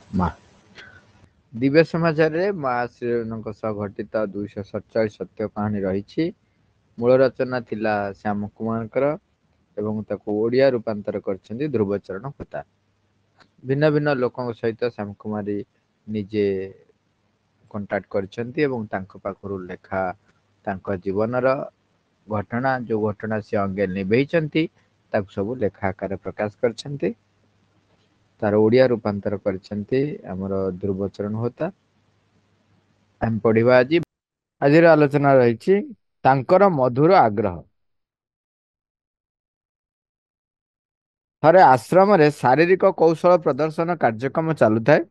ମା ଦିବ୍ୟ ସମାଚାରରେ ମା ଶ୍ରୀଙ୍କ ସହ ଘଟିତ 247 ସତ୍ୟ କାହାଣୀ ରହିଛି। ମୂଳ ରଚନା ଥିଲା ଶ୍ୟାମ କୁମାରଙ୍କର ଏବଂ ତାକୁ ଓଡ଼ିଆ ରୂପାନ୍ତର କରିଛନ୍ତି ଧ୍ରୁବଚରଣ ହୋତା। ଭିନ୍ନ ଭିନ୍ନ ଲୋକଙ୍କ ସହିତ ଶ୍ୟାମ କୁମାରୀ ନିଜେ କଣ୍ଟାକ୍ଟ କରିଛନ୍ତି ଏବଂ ତାଙ୍କ ପାଖରୁ ଲେଖା ତାଙ୍କ ଜୀବନର ଘଟଣା ଯୋଉ ଘଟଣା ସେ ଅଙ୍ଗେ ନିଭେଇଛନ୍ତି ତାକୁ ସବୁ ଲେଖା ଆକାରରେ ପ୍ରକାଶ କରିଛନ୍ତି। ତାର ଓଡିଆ ରୂପାନ୍ତର କରିଛନ୍ତି ଆମର ଧ୍ରୁବଚରଣ ହୋତା। ଆମେ ପଢିବା ଆଜି। ଆଜିର ଆଲୋଚନା ରହିଛି ତାଙ୍କର ମଧୁର ଆଗ୍ରହ। ଥରେ ଆଶ୍ରମରେ ଶାରୀରିକ କୌଶଳ ପ୍ରଦର୍ଶନ କାର୍ଯ୍ୟକ୍ରମ ଚାଲୁଥାଏ।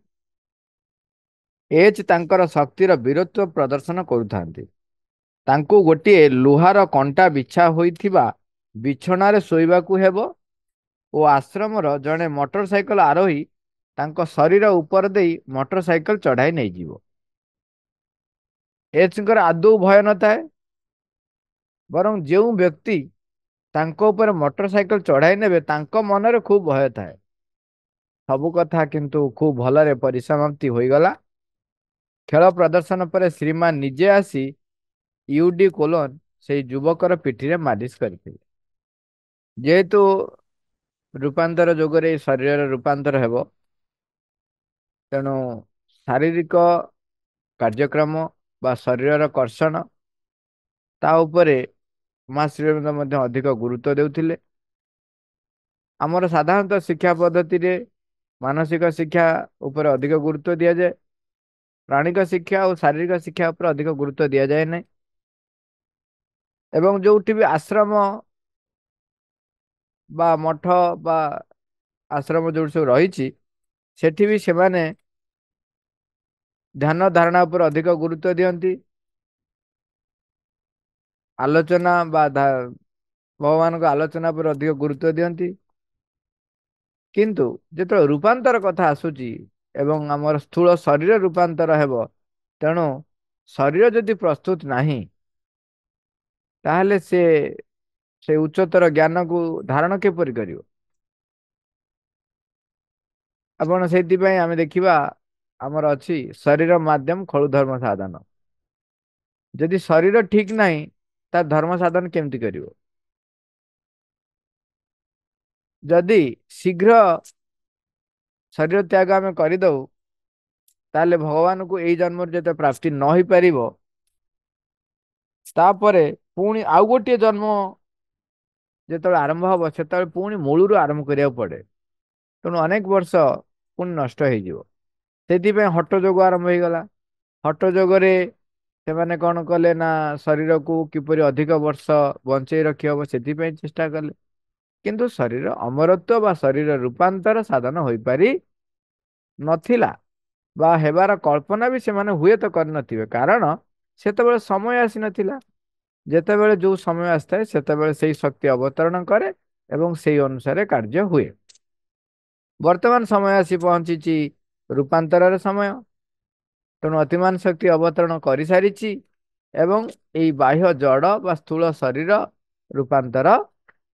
ଏଚ୍ ତାଙ୍କର ଶକ୍ତିର ବୀରତ୍ୱ ପ୍ରଦର୍ଶନ କରୁଥାନ୍ତି। ତାଙ୍କୁ ଗୋଟିଏ ଲୁହାର କଣ୍ଟା ବିଛା ହୋଇଥିବା ବିଛଣାରେ ଶୋଇବାକୁ ହେବ ଓ ଆଶ୍ରମର ଜଣେ ମୋଟର ସାଇକେଲ ଆରୋହୀ ତାଙ୍କ ଶରୀର ଉପର ଦେଇ ମୋଟର ସାଇକେଲ ଚଢାଇ ନେଇଯିବ। ଏଚଙ୍କର ଆଦୌ ଭୟ ନଥାଏ। ବରଂ ଯେଉଁ ବ୍ୟକ୍ତି ତାଙ୍କ ଉପରେ ମୋଟର ସାଇକେଲ ଚଢାଇ ନେବେ ତାଙ୍କ ମନରେ ଖୁବ ଭୟ ଥାଏ। ସବୁ କଥା କିନ୍ତୁ ଖୁବ ଭଲରେ ପରିସମାପ୍ତି ହୋଇଗଲା। ଖେଳ ପ୍ରଦର୍ଶନ ପରେ ଶ୍ରୀମାନ ନିଜେ ଆସି ୟୁଡି କୋଲୋନ ସେଇ ଯୁବକର ପିଠିରେ ମାଲିସ କରିଥିଲେ। ଯେହେତୁ ରୂପାନ୍ତର ଯୋଗରେ ଶରୀରର ରୂପାନ୍ତର ହେବ, ତେଣୁ ଶାରୀରିକ କାର୍ଯ୍ୟକ୍ରମ ବା ଶରୀରର କର୍ଷଣ ତା ଉପରେ ମା ଶ୍ରୀ ଅରବିନ୍ଦ ମଧ୍ୟ ଅଧିକ ଗୁରୁତ୍ୱ ଦେଉଥିଲେ। ଆମର ସାଧାରଣତଃ ଶିକ୍ଷା ପଦ୍ଧତିରେ ମାନସିକ ଶିକ୍ଷା ଉପରେ ଅଧିକ ଗୁରୁତ୍ୱ ଦିଆଯାଏ। ପ୍ରାଣିକ ଶିକ୍ଷା ଓ ଶାରୀରିକ ଶିକ୍ଷା ଉପରେ ଅଧିକ ଗୁରୁତ୍ୱ ଦିଆଯାଏ ନାହିଁ। ଏବଂ ଯୋଉଠି ବି ଆଶ୍ରମ ବା ମଠ ବା ଆଶ୍ରମ ଯୋଉଠି ସବୁ ରହିଛି, ସେଠି ବି ସେମାନେ ଧ୍ୟାନ ଧାରଣା ଉପରେ ଅଧିକ ଗୁରୁତ୍ୱ ଦିଅନ୍ତି। ଆଲୋଚନା ବା ଭଗବାନଙ୍କ ଆଲୋଚନା ଉପରେ ଅଧିକ ଗୁରୁତ୍ୱ ଦିଅନ୍ତି। କିନ୍ତୁ ଯେତେବେଳେ ରୂପାନ୍ତର କଥା ଆସୁଛି ଏବଂ ଆମର ସ୍ଥୂଳ ଶରୀର ରୂପାନ୍ତର ହେବ, ତେଣୁ ଶରୀର ଯଦି ପ୍ରସ୍ତୁତ ନାହିଁ, ତାହେଲେ ସେ ଉଚ୍ଚତର ଜ୍ଞାନକୁ ଧାରଣ କିପରି କରିବ? ଆପଣ ସେଇଥିପାଇଁ ଆମେ ଦେଖିବା ଆମର ଅଛି ଶରୀର ମାଧ୍ୟମ ଖଳୁ ଧର୍ମ ସାଧନ। ଯଦି ଶରୀର ଠିକ ନାହିଁ, ତା ଧର୍ମ ସାଧନ କେମିତି କରିବ? ଯଦି ଶୀଘ୍ର ଶରୀର ତ୍ୟାଗ ଆମେ କରିଦଉ, ତାହେଲେ ଭଗବାନଙ୍କୁ ଏଇ ଜନ୍ମରେ ଯେତେ ପ୍ରାପ୍ତି ନ ହେଇପାରିବ, ତାପରେ ପୁଣି ଆଉ ଗୋଟିଏ ଜନ୍ମ ଯେତେବେଳେ ଆରମ୍ଭ ହବ, ସେତେବେଳେ ପୁଣି ମୂଳରୁ ଆରମ୍ଭ କରିବାକୁ ପଡେ। ତେଣୁ ଅନେକ ବର୍ଷ ପୁଣି ନଷ୍ଟ ହେଇଯିବ। ସେଥିପାଇଁ ହଟ ଯୋଗ ଆରମ୍ଭ ହେଇଗଲା। ହଟ ଯୋଗରେ ସେମାନେ କଣ କଲେ ନା ଶରୀରକୁ କିପରି ଅଧିକ ବର୍ଷ ବଞ୍ଚେଇ ରଖି ହବ ସେଥିପାଇଁ ଚେଷ୍ଟା କଲେ। କିନ୍ତୁ ଶରୀର ଅମରତ୍ୱ ବା ଶରୀର ରୂପାନ୍ତର ସାଧନ ହୋଇପାରି ନଥିଲା ବା ହେବାର କଳ୍ପନା ବି ସେମାନେ ହୁଏତ କରିନଥିବେ, କାରଣ ସେତେବେଳେ ସମୟ ଆସିନଥିଲା। ଯେତେବେଳେ ଯୋଉ ସମୟ ଆସିଥାଏ, ସେତେବେଳେ ସେଇ ଶକ୍ତି ଅବତରଣ କରେ ଏବଂ ସେଇ ଅନୁସାରେ କାର୍ଯ୍ୟ ହୁଏ। ବର୍ତ୍ତମାନ ସମୟ ଆସି ପହଞ୍ଚିଛି ରୂପାନ୍ତରର ସମୟ। ତେଣୁ ଅତିମାନ ଶକ୍ତି ଅବତରଣ କରିସାରିଛି ଏବଂ ଏଇ ବାହ୍ୟ ଜଡ଼ ବା ସ୍ଥୂଳ ଶରୀର ରୂପାନ୍ତର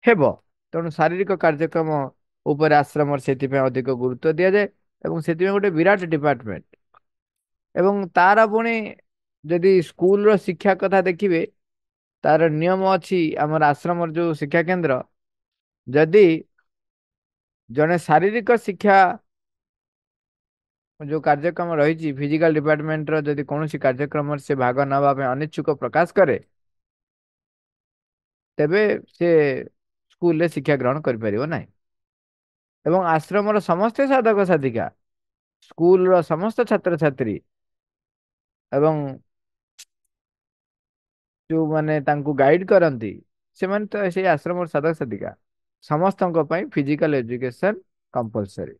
ହେବ। ତେଣୁ ଶାରୀରିକ କାର୍ଯ୍ୟକ୍ରମ ଉପରେ ଆଶ୍ରମର ସେଥିପାଇଁ ଅଧିକ ଗୁରୁତ୍ୱ ଦିଆଯାଏ ଏବଂ ସେଥିପାଇଁ ଗୋଟେ ବିରାଟ ଡିପାର୍ଟମେଣ୍ଟ। ଏବଂ ତାର ପୁଣି ଯଦି ସ୍କୁଲର ଶିକ୍ଷା କଥା ଦେଖିବେ, ତାର ନିୟମ ଅଛି ଆମର ଆଶ୍ରମର ଯୋଉ ଶିକ୍ଷା କେନ୍ଦ୍ର, ଯଦି ଜଣେ ଶାରୀରିକ ଶିକ୍ଷା ଯୋଉ କାର୍ଯ୍ୟକ୍ରମ ରହିଛି ଫିଜିକାଲ ଡିପାର୍ଟମେଣ୍ଟର, ଯଦି କୌଣସି କାର୍ଯ୍ୟକ୍ରମରେ ସେ ଭାଗ ନେବା ପାଇଁ ଅନିଚ୍ଛୁକ ପ୍ରକାଶ କରେ, ତେବେ ସେ ସ୍କୁଲରେ ଶିକ୍ଷା ଗ୍ରହଣ କରିପାରିବ ନାହିଁ। ଏବଂ ଆଶ୍ରମର ସମସ୍ତେ ସାଧକ ସାଧିକା, ସ୍କୁଲର ସମସ୍ତ ଛାତ୍ରଛାତ୍ରୀ ଏବଂ ଯୋଉମାନେ ତାଙ୍କୁ ଗାଇଡ କରନ୍ତି, ସେମାନେ ତ ସେଇ ଆଶ୍ରମର ସାଧକ ସାଧିକା। ସମସ୍ତଙ୍କ ପାଇଁ ଫିଜିକାଲ ଏଜୁକେସନ କମ୍ପଲସରୀ।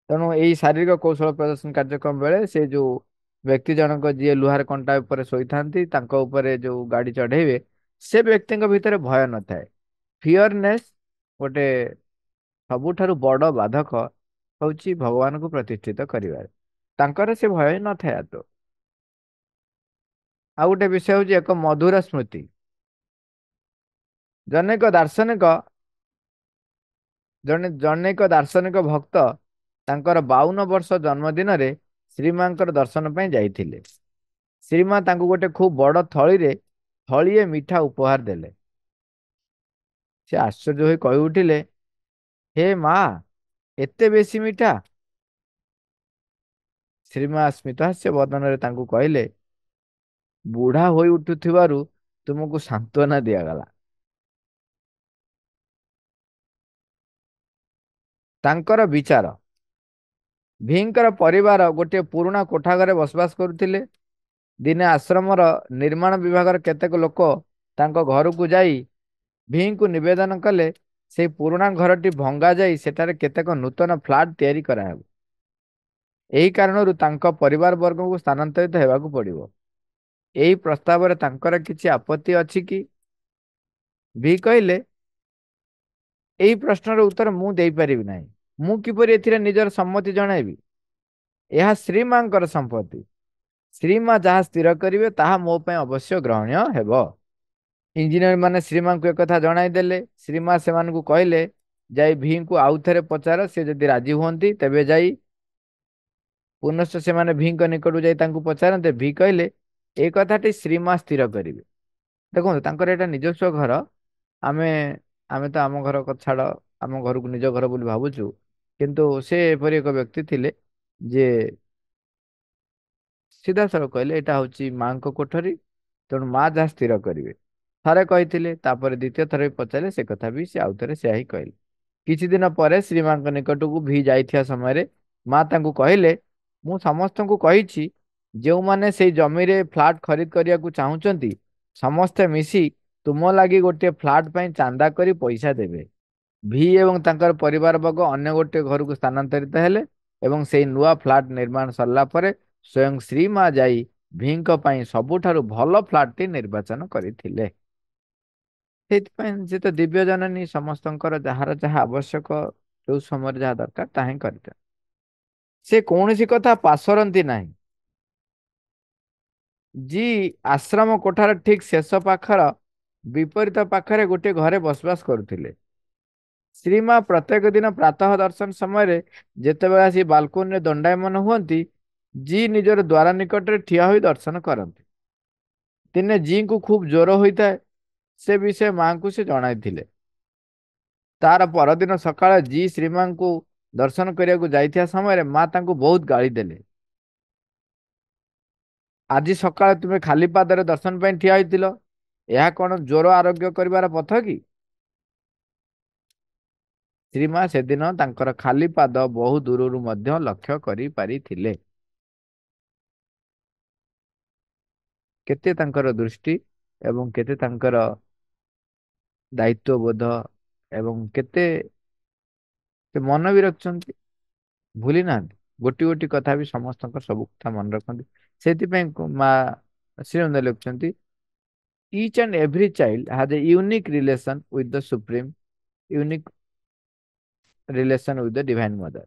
ତେଣୁ ଏଇ ଶାରୀରିକ କୌଶଳ ପ୍ରଦର୍ଶନ କାର୍ଯ୍ୟକ୍ରମ ବେଳେ ସେ ଯୋଉ ବ୍ୟକ୍ତି ଜଣକ ଯିଏ ଲୁହାର କଣ୍ଟା ଉପରେ ଶୋଇଥାନ୍ତି, ତାଙ୍କ ଉପରେ ଯୋଉ ଗାଡି ଚଢେଇବେ, ସେ ବ୍ୟକ୍ତିଙ୍କ ଭିତରେ ଭୟ ନଥାଏ। ଫିୟରନେସ ଗୋଟେ ସବୁଠାରୁ ବଡ ବାଧକ ହଉଛି ଭଗବାନଙ୍କୁ ପ୍ରତିଷ୍ଠିତ କରିବାରେ। ତାଙ୍କର ସେ ଭୟ ହିଁ ନଥାଏ ଆଦୌ। ଆଉ ଗୋଟେ ବିଷୟ ହଉଛି ଏକ ମଧୁର ସ୍ମୃତି। ଜନୈକ ଦାର୍ଶନିକ ଭକ୍ତ ତାଙ୍କର 52 ବର୍ଷ ଜନ୍ମଦିନରେ ଶ୍ରୀମାଙ୍କର ଦର୍ଶନ ପାଇଁ ଯାଇଥିଲେ। ଶ୍ରୀମା ତାଙ୍କୁ ଗୋଟେ ଖୁବ ବଡ ଥଳିରେ ଥଳିଏ ମିଠା ଉପହାର ଦେଲେ। ସେ ଆଶ୍ଚର୍ଯ୍ୟ ହୋଇ କହି ଉଠିଲେ, ହେ ମା, ଏତେ ବେଶୀ ମିଠା? ଶ୍ରୀମା ସ୍ମିତହାସ୍ୟ ବଦନରେ ତାଙ୍କୁ କହିଲେ, ବୁଢା ହୋଇ ଉଠୁଥିବାରୁ ତୁମକୁ ସାନ୍ତ୍ୱନା ଦିଆଗଲା। ତାଙ୍କର ବିଚାର। ଭୀଙ୍କର ପରିବାର ଗୋଟିଏ ପୁରୁଣା କୋଠାଘରେ ବସବାସ କରୁଥିଲେ। ଦିନେ ଆଶ୍ରମର ନିର୍ମାଣ ବିଭାଗର କେତେକ ଲୋକ ତାଙ୍କ ଘରକୁ ଯାଇ ଭୀଙ୍କୁ ନିବେଦନ କଲେ ସେହି ପୁରୁଣା ଘରଟି ଭଙ୍ଗା ଯାଇ ସେଠାରେ କେତେକ ନୂତନ ଫ୍ଲାଟ୍ ତିଆରି କରାହେବ। ଏହି କାରଣରୁ ତାଙ୍କ ପରିବାର ବର୍ଗଙ୍କୁ ସ୍ଥାନାନ୍ତରିତ ହେବାକୁ ପଡ଼ିବ। ଏହି ପ୍ରସ୍ତାବରେ ତାଙ୍କର କିଛି ଆପତ୍ତି ଅଛି କି? ଭି କହିଲେ, ଏହି ପ୍ରଶ୍ନର ଉତ୍ତର ମୁଁ ଦେଇପାରିବି ନାହିଁ। ମୁଁ କିପରି ଏଥିରେ ନିଜର ସମ୍ମତି ଜଣାଇବି? ଏହା ଶ୍ରୀମାଙ୍କର ସମ୍ପତ୍ତି। ଶ୍ରୀମା ଯାହା ସ୍ଥିର କରିବେ ତାହା ମୋ ପାଇଁ ଅବଶ୍ୟ ଗ୍ରହଣୀୟ ହେବ। ଇଞ୍ଜିନିୟର ମାନେ ଶ୍ରୀମାଙ୍କୁ ଏକଥା ଜଣାଇଦେଲେ। ଶ୍ରୀମା ସେମାନଙ୍କୁ କହିଲେ, ଯାଇ ଭିଙ୍କୁ ଆଉଥରେ ପଚାର, ସେ ଯଦି ରାଜି ହୁଅନ୍ତି ତେବେ ଯାଇ ପୁନଶ୍ଚ ସେମାନେ ଭିଙ୍କ ନିକଟକୁ ଯାଇ ତାଙ୍କୁ ପଚାରନ୍ତେ। ଭି କହିଲେ, ଏ କଥାଟି ଶ୍ରୀମା ସ୍ଥିର କରିବେ। ଦେଖନ୍ତୁ, ତାଙ୍କର ଏଇଟା ନିଜସ୍ୱ ଘର। ଆମେ ଆମେ ତ ଆମ ଘର ଛାଡ଼, ଆମ ଘରକୁ ନିଜ ଘର ବୋଲି ଭାବୁଛୁ, କିନ୍ତୁ ସେ ଏପରି ଏକ ବ୍ୟକ୍ତି ଥିଲେ ଯେ ସିଧାସଳଖ କହିଲେ ଏଇଟା ହଉଛି ମାଙ୍କ କୋଠରୀ, ତେଣୁ ମା ଯାହା ସ୍ଥିର କରିବେ। ଥରେ କହିଥିଲେ, ତାପରେ ଦ୍ୱିତୀୟ ଥର ବି ପଚାରିଲେ, ସେ କଥା ବି ସେ ଆଉଥରେ ସେୟା ହିଁ କହିଲେ। କିଛି ଦିନ ପରେ ଶ୍ରୀମାଙ୍କ ନିକଟକୁ ଭି ଯାଇଥିବା ସମୟରେ ମା ତାଙ୍କୁ କହିଲେ, ମୁଁ ସମସ୍ତଙ୍କୁ କହିଛି, ଯେଉଁମାନେ ସେଇ ଜମିରେ ଫ୍ଲାଟ୍ ଖରିଦ କରିବାକୁ ଚାହୁଁଛନ୍ତି ସମସ୍ତେ ମିଶି ତୁମ ଲାଗି ଗୋଟିଏ ଫ୍ଲାଟ୍ ପାଇଁ ଚାନ୍ଦା କରି ପଇସା ଦେବେ। ଭି ଏବଂ ତାଙ୍କର ପରିବାର ବର୍ଗ ଅନ୍ୟ ଗୋଟିଏ ଘରକୁ ସ୍ଥାନାନ୍ତରିତ ହେଲେ ଏବଂ ସେହି ନୂଆ ଫ୍ଲାଟ୍ ନିର୍ମାଣ ସରିଲା ପରେ ସ୍ୱୟଂ ଶ୍ରୀମା ଯାଇ ଭିଙ୍କ ପାଇଁ ସବୁଠାରୁ ଭଲ ଫ୍ଲାଟ୍ଟି ନିର୍ବାଚନ କରିଥିଲେ। ସେଇଥିପାଇଁ ସେ ତ ଦିବ୍ୟ ଜନନୀ, ସମସ୍ତଙ୍କର ଯାହାର ଯାହା ଆବଶ୍ୟକ ଯୋଉ ସମୟରେ ଯାହା ଦରକାର ତାହା ହିଁ କରିଥାଏ। ସେ କୌଣସି କଥା ପାସରନ୍ତି ନାହିଁ। ଜି ଆଶ୍ରମ କୋଠାର ଠିକ୍ ଶେଷ ପାଖର ବିପରୀତ ପାଖରେ ଗୋଟିଏ ଘରେ ବସବାସ କରୁଥିଲେ। ଶ୍ରୀମା ପ୍ରତ୍ୟେକ ଦିନ ପ୍ରାତଃ ଦର୍ଶନ ସମୟରେ ଯେତେବେଳେ ଆସି ବାଲକୋନିରେ ଦଣ୍ଡାୟମାନ ହୁଅନ୍ତି, ଜି ନିଜର ଦ୍ୱାର ନିକଟରେ ଠିଆ ହୋଇ ଦର୍ଶନ କରନ୍ତି। ଦିନେ ଜିଙ୍କୁ ଖୁବ୍ ଜ୍ୱର ହୋଇଥାଏ। ସେ ବିଷୟ ମାଙ୍କୁ ସେ ଜଣାଇଥିଲେ। ତାର ପରଦିନ ସକାଳେ ଜି ଶ୍ରୀମାଙ୍କୁ ଦର୍ଶନ କରିବାକୁ ଯାଇଥିବା ସମୟରେ ମା ତାଙ୍କୁ ବହୁତ ଗାଳି ଦେଲେ। ଆଜି ସକାଳେ ତୁମେ ଖାଲି ପାଦରେ ଦର୍ଶନ ପାଇଁ ଠିଆ ହୋଇଥିଲ, ଏହା କଣ ଜ୍ୱର ଆରୋଗ୍ୟ କରିବାର ପଥ କି? ଶ୍ରୀମା ସେଦିନ ତାଙ୍କର ଖାଲି ପାଦ ବହୁ ଦୂରରୁ ମଧ୍ୟ ଲକ୍ଷ୍ୟ କରିପାରିଥିଲେ। କେତେ ତାଙ୍କର ଦୃଷ୍ଟି ଏବଂ କେତେ ତାଙ୍କର ଦାୟିତ୍ୱବୋଧ ଏବଂ କେତେ ସେ ମନ ବି ରଖିଛନ୍ତି, ଭୁଲି ନାହାନ୍ତି। ଗୋଟି ଗୋଟି କଥା ବି ସମସ୍ତଙ୍କର ସବୁ କଥା ମନେ ରଖନ୍ତି। ସେଥିପାଇଁ ମା ଶ୍ରୀଅନ୍ଦ ଲେଖୁଛନ୍ତି, each and every child has a unique relation with the supreme, unique relation with the divine mother।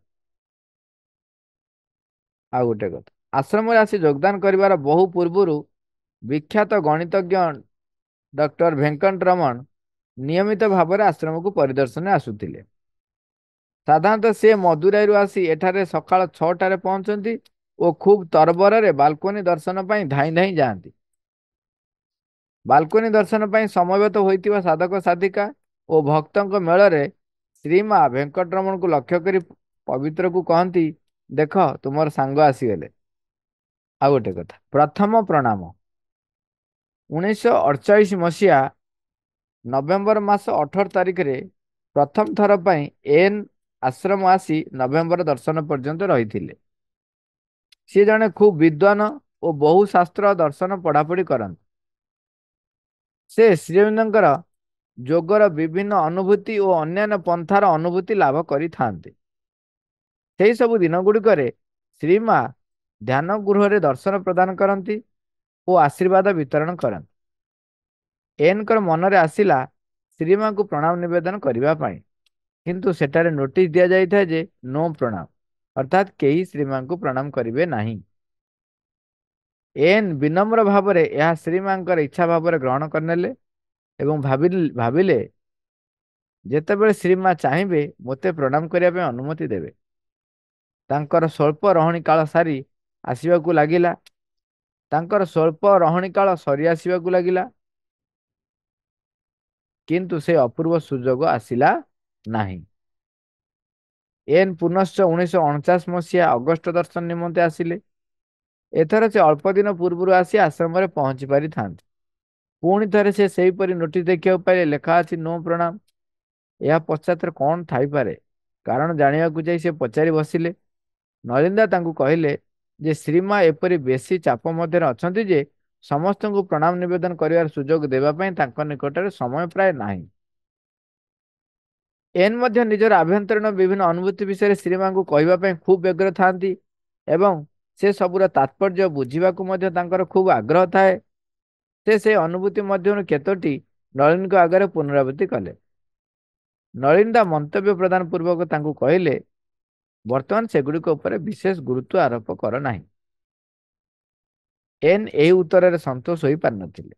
ଆଉ ଗୋଟେ କଥା, ଆଶ୍ରମରେ ଆସି ଯୋଗଦାନ କରିବାର ବହୁ ପୂର୍ବରୁ ବିଖ୍ୟାତ ଗଣିତଜ୍ଞ ଡକ୍ଟର ଭେଙ୍କଟରମଣ ନିୟମିତ ଭାବରେ ଆଶ୍ରମକୁ ପରିଦର୍ଶନରେ ଆସୁଥିଲେ। ସାଧାରଣତଃ ସେ ମଦୁରାଇରୁ ଆସି ଏଠାରେ ସକାଳ 6ଟାରେ ପହଞ୍ଚନ୍ତି ଓ ଖୁବ୍ ତରବରରେ ବାଲକୋନି ଦର୍ଶନ ପାଇଁ ଧାଇଁ ଧାଇଁ ଯାଆନ୍ତି। ବାଲକୋନି ଦର୍ଶନ ପାଇଁ ସମବେତ ହୋଇଥିବା ସାଧକ ସାଧିକା ଓ ଭକ୍ତଙ୍କ ମେଳରେ ଶ୍ରୀମା ଭେଙ୍କଟରମଣଙ୍କୁ ଲକ୍ଷ୍ୟ କରି ପବିତ୍ରକୁ କହନ୍ତି, ଦେଖ ତୁମର ସାଙ୍ଗ ଆସିଗଲେ। ଆଉ ଗୋଟେ କଥା, ପ୍ରଥମ ପ୍ରଣାମ। 1948 ନଭେମ୍ବର ମାସ 18 ତାରିଖରେ ପ୍ରଥମ ଥର ପାଇଁ ଏନ୍ ଆଶ୍ରମ ଆସି ନଭେମ୍ବର ଦର୍ଶନ ପର୍ଯ୍ୟନ୍ତ ରହିଥିଲେ। ସିଏ ଜଣେ ଖୁବ୍ ବିଦ୍ୱାନ ଓ ବହୁ ଶାସ୍ତ୍ର ଦର୍ଶନ ପଢ଼ାପଢ଼ି କରନ୍ତି। ସେ ଶ୍ରୀଅରବିନ୍ଦଙ୍କର ଯୋଗର ବିଭିନ୍ନ ଅନୁଭୂତି ଓ ଅନ୍ୟାନ୍ୟ ପନ୍ଥାର ଅନୁଭୂତି ଲାଭ କରିଥାନ୍ତି। ସେହି ସବୁ ଦିନ ଗୁଡ଼ିକରେ ଶ୍ରୀମା ଧ୍ୟାନ ଗୃହରେ ଦର୍ଶନ ପ୍ରଦାନ କରନ୍ତି ଓ ଆଶୀର୍ବାଦ ବିତରଣ କରନ୍ତି। ଏନଙ୍କର ମନରେ ଆସିଲା ଶ୍ରୀମାଙ୍କୁ ପ୍ରଣାମ ନିବେଦନ କରିବା ପାଇଁ, କିନ୍ତୁ ସେଠାରେ ନୋଟିସ୍ ଦିଆଯାଇଥାଏ ଯେ ନୋ ପ୍ରଣାମ, ଅର୍ଥାତ୍ କେହି ଶ୍ରୀମାଙ୍କୁ ପ୍ରଣାମ କରିବେ ନାହିଁ। ଏନ୍ ବିନମ୍ର ଭାବରେ ଏହା ଶ୍ରୀମାଙ୍କର ଇଚ୍ଛା ଭାବରେ ଗ୍ରହଣ କରିନେଲେ ଏବଂ ଭାବିଲେ ଯେତେବେଳେ ଶ୍ରୀମା ଚାହିଁବେ ମୋତେ ପ୍ରଣାମ କରିବା ପାଇଁ ଅନୁମତି ଦେବେ। ତାଙ୍କର ସ୍ୱଳ୍ପ ରହଣି କାଳ ସାରି ଆସିବାକୁ ଲାଗିଲା। ତାଙ୍କର ସ୍ୱଳ୍ପ ରହଣି କାଳ ସରି ଆସିବାକୁ ଲାଗିଲା, କିନ୍ତୁ ସେ ଅପୂର୍ବ ସୁଯୋଗ ଆସିଲା ନାହିଁ। ଏନ୍ ପୁନଶ୍ଚ 1949 ଅଗଷ୍ଟ ଦର୍ଶନ ନିମନ୍ତେ ଆସିଲେ। ଏଥର ସେ ଅଳ୍ପ ଦିନ ପୂର୍ବରୁ ଆସି ଆଶ୍ରମରେ ପହଞ୍ଚି ପାରିଥାନ୍ତି। ପୁଣି ଥରେ ସେ ସେହିପରି ନୋଟିସ୍ ଦେଖିବାକୁ ପାଇଲେ, ଲେଖା ଅଛି ନୋ ପ୍ରଣାମ। ଏହା ପଶ୍ଚାତରେ କଣ ଥାଇପାରେ କାରଣ ଜାଣିବାକୁ ଯାଇ ସେ ପଚାରି ବସିଲେ। ନଳିନ୍ଦା ତାଙ୍କୁ କହିଲେ ଯେ ଶ୍ରୀମା ଏପରି ବେଶୀ ଚାପ ମଧ୍ୟରେ ଅଛନ୍ତି ଯେ ସମସ୍ତଙ୍କୁ ପ୍ରଣାମ ନିବେଦନ କରିବାର ସୁଯୋଗ ଦେବା ପାଇଁ ତାଙ୍କ ନିକଟରେ ସମୟ ପ୍ରାୟ ନାହିଁ। ଏନ୍ ମଧ୍ୟ ନିଜର ଆଭ୍ୟନ୍ତରୀଣ ବିଭିନ୍ନ ଅନୁଭୂତି ବିଷୟରେ ଶ୍ରୀମାଙ୍କୁ କହିବା ପାଇଁ ଖୁବ୍ ବ୍ୟଗ୍ର ଥାନ୍ତି ଏବଂ ସେ ସବୁର ତାତ୍ପର୍ଯ୍ୟ ବୁଝିବାକୁ ମଧ୍ୟ ତାଙ୍କର ଖୁବ୍ ଆଗ୍ରହ ଥାଏ। ସେ ଅନୁଭୂତି ମଧ୍ୟରୁ କେତୋଟି ନଳିନୀଙ୍କ ଆଗରେ ପୁନରାବୃତ୍ତି କଲେ। ନଳିନ୍ଦା ମନ୍ତବ୍ୟ ପ୍ରଦାନ ପୂର୍ବକ ତାଙ୍କୁ କହିଲେ, ବର୍ତ୍ତମାନ ସେଗୁଡ଼ିକ ଉପରେ ବିଶେଷ ଗୁରୁତ୍ୱ ଆରୋପ କର ନାହିଁ। ଏନ୍ ଏହି ଉତ୍ତରରେ ସନ୍ତୋଷ ହୋଇପାରିନଥିଲେ।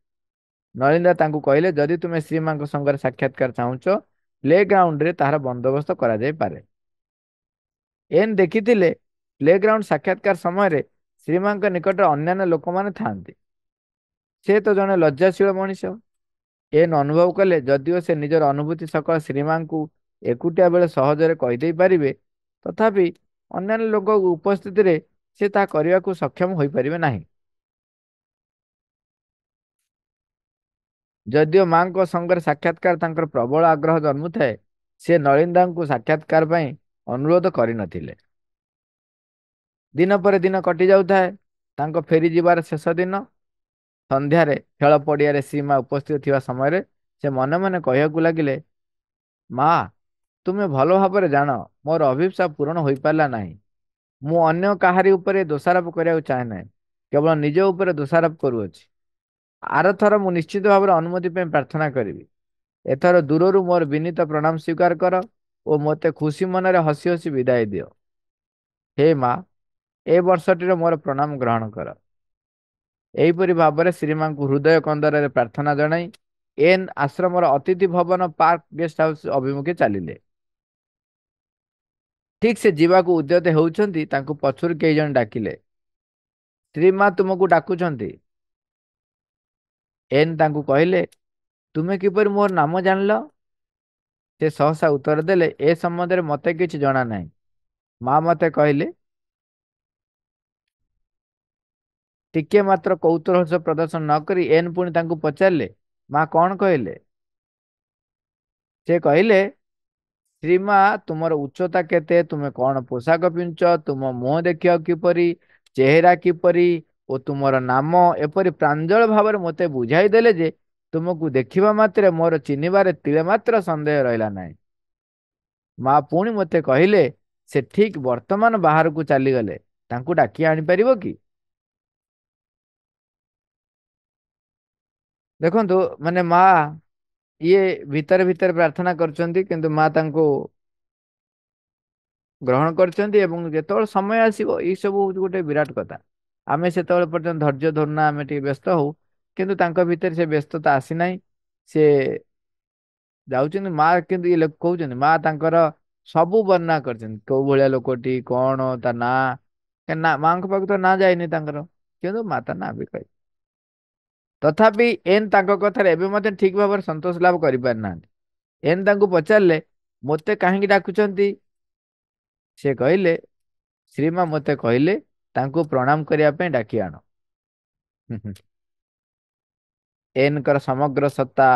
ନଳିନ୍ଦା ତାଙ୍କୁ କହିଲେ, ଯଦି ତୁମେ ଶ୍ରୀମାଙ୍କ ସଙ୍ଗରେ ସାକ୍ଷାତକାର ଚାହୁଁଛ, ପ୍ଲେ ଗ୍ରାଉଣ୍ଡରେ ତାହାର ବନ୍ଦୋବସ୍ତ କରାଯାଇପାରେ। ଏନ୍ ଦେଖିଥିଲେ ପ୍ଲେ ଗ୍ରାଉଣ୍ଡ ସାକ୍ଷାତକାର ସମୟରେ ଶ୍ରୀମାଙ୍କ ନିକଟରେ ଅନ୍ୟାନ୍ୟ ଲୋକମାନେ ଥାଆନ୍ତି। ସେ ତ ଜଣେ ଲଜ୍ଜାଶୀଳ ମଣିଷ। ଏନ୍ ଅନୁଭବ କଲେ ଯଦିଓ ସେ ନିଜର ଅନୁଭୂତି ସକଳ ଶ୍ରୀମାଙ୍କୁ ଏକୁଟିଆ ବେଳେ ସହଜରେ କହିଦେଇ ପାରିବେ, ତଥାପି ଅନ୍ୟାନ୍ୟ ଲୋକଙ୍କ ଉପସ୍ଥିତିରେ ସେ ତାହା କରିବାକୁ ସକ୍ଷମ ହୋଇପାରିବେ ନାହିଁ। ଯଦିଓ ମାଙ୍କ ସଙ୍ଗରେ ସାକ୍ଷାତକାର ତାଙ୍କର ପ୍ରବଳ ଆଗ୍ରହ ଜନ୍ମୁଥାଏ, ସେ ନଳିନ୍ଦାଙ୍କୁ ସାକ୍ଷାତକାର ପାଇଁ ଅନୁରୋଧ କରିନଥିଲେ। ଦିନ ପରେ ଦିନ କଟି ଯାଉଥାଏ। ତାଙ୍କ ଫେରିଯିବାର ଶେଷ ଦିନ ସନ୍ଧ୍ୟାରେ ଖେଳ ପଡ଼ିଆରେ ଶ୍ରୀମା ଉପସ୍ଥିତ ଥିବା ସମୟରେ ସେ ମନେ ମନେ କହିବାକୁ ଲାଗିଲେ, ମା, ତୁମେ ଭଲ ଭାବରେ ଜାଣ ମୋର ଅଭିପ୍ସା ପୂରଣ ହୋଇପାରିଲା ନାହିଁ। ମୁଁ ଅନ୍ୟ କାହାରି ଉପରେ ଦୋଷାରୋପ କରିବାକୁ ଚାହେଁ ନାହିଁ, କେବଳ ନିଜ ଉପରେ ଦୋଷାରୋପ କରୁଅଛି। ଆରଥର ମୁଁ ନିଶ୍ଚିତ ଭାବରେ ଅନୁମତି ପାଇଁ ପ୍ରାର୍ଥନା କରିବି। ଏଥର ଦୂରରୁ ମୋର ବିନୀତ ପ୍ରଣାମ ସ୍ୱୀକାର କର ଓ ମୋତେ ଖୁସି ମନରେ ହସି ହସି ବିଦାୟ ଦିଅ। ହେ ମା, ଏ ବର୍ଷଟିର ମୋର ପ୍ରଣାମ ଗ୍ରହଣ କର। ଏହିପରି ଭାବରେ ଶ୍ରୀମାଙ୍କୁ ହୃଦୟ କନ୍ଦରରେ ପ୍ରାର୍ଥନା ଜଣାଇ ଏନ୍ ଆଶ୍ରମର ଅତିଥି ଭବନ ପାର୍କ ଗେଷ୍ଟ ହାଉସ ଅଭିମୁଖେ ଚାଲିଲେ। ଠିକ୍ ସେ ଯିବାକୁ ଉଦ୍ୟତ ହେଉଛନ୍ତି, ତାଙ୍କୁ ପଛରୁ କେହି ଜଣେ ଡାକିଲେ, ଶ୍ରୀମା ତୁମକୁ ଡାକୁଛନ୍ତି। ଏନ୍ ତାଙ୍କୁ କହିଲେ, ତୁମେ କିପରି ମୋର ନାମ ଜାଣିଲ? ସେ ସହସା ଉତ୍ତର ଦେଲେ, ଏ ସମ୍ବନ୍ଧରେ ମୋତେ କିଛି ଜଣା ନାହିଁ। ମା ମୋତେ କହିଲେ। ଟିକେ ମାତ୍ର କୌତୂହଳ ପ୍ରଦର୍ଶନ ନକରି ଏନ୍ ପୁଣି ତାଙ୍କୁ ପଚାରିଲେ, ମା କଣ କହିଲେ? ସେ କହିଲେ, ଶ୍ରୀମା ତୁମର ଉଚ୍ଚତା କେତେ, ତୁମେ କଣ ପୋଷାକ ପିଞ୍ଚ, ତୁମ ମୁହଁ ଦେଖିବାକୁ କିପରି, ଚେହେରା କିପରି ଓ ତୁମର ନାମ ଏପରି ପ୍ରାଞ୍ଜଳ ଭାବରେ ମୋତେ ବୁଝାଇ ଦେଲେ ଯେ ତୁମକୁ ଦେଖିବା ମାତ୍ରେ ମୋର ଚିହ୍ନିବାରେ ତିଳେ ମାତ୍ର ସନ୍ଦେହ ରହିଲା ନାହିଁ। ମା ପୁଣି ମୋତେ କହିଲେ, ସେ ଠିକ୍ ବର୍ତ୍ତମାନ ବାହାରକୁ ଚାଲିଗଲେ, ତାଙ୍କୁ ଡାକି ଆଣିପାରିବ କି? ଦେଖନ୍ତୁ, ମାନେ ମା ଇଏ ଭିତରେ ଭିତରେ ପ୍ରାର୍ଥନା କରୁଛନ୍ତି, କିନ୍ତୁ ମା ତାଙ୍କୁ ଗ୍ରହଣ କରିଛନ୍ତି ଏବଂ ଯେତେବେଳେ ସମୟ ଆସିବ, ଏଇ ସବୁ ହଉଛି ଗୋଟେ ବିରାଟ କଥା। ଆମେ ସେତେବେଳେ ପର୍ଯ୍ୟନ୍ତ ଧୈର୍ଯ୍ୟ ଧରୁନା, ଆମେ ଟିକେ ବ୍ୟସ୍ତ ହଉ, କିନ୍ତୁ ତାଙ୍କ ଭିତରେ ସେ ବ୍ୟସ୍ତତା ଆସିନାହିଁ। ସେ ଯାଉଛନ୍ତି, ମା କିନ୍ତୁ ଇଏ କହୁଛନ୍ତି, ମା ତାଙ୍କର ସବୁ ବର୍ଣ୍ଣନା କରିଛନ୍ତି, କୋଉ ଭଳିଆ ଲୋକଟି, କଣ ତା ନା ମାଙ୍କ ପାଖକୁ ତ ନା ଯାଇନି ତାଙ୍କର, କିନ୍ତୁ ମା ତା ନାଁ ବି କହି। ତଥାପି ଏନ୍ ତାଙ୍କ କଥାରେ ଏବେ ମଧ୍ୟ ଠିକ ଭାବରେ ସନ୍ତୋଷ ଲାଭ କରିପାରିନାହାନ୍ତି। ଏନ୍ ତାଙ୍କୁ ପଚାରିଲେ, ମୋତେ କାହିଁକି ଡାକୁଛନ୍ତି? ସେ କହିଲେ, ଶ୍ରୀମା ମୋତେ କହିଲେ ତାଙ୍କୁ ପ୍ରଣାମ କରିବା ପାଇଁ ଡାକି ଆଣ। ଏନଙ୍କର ସମଗ୍ର ସତ୍ତା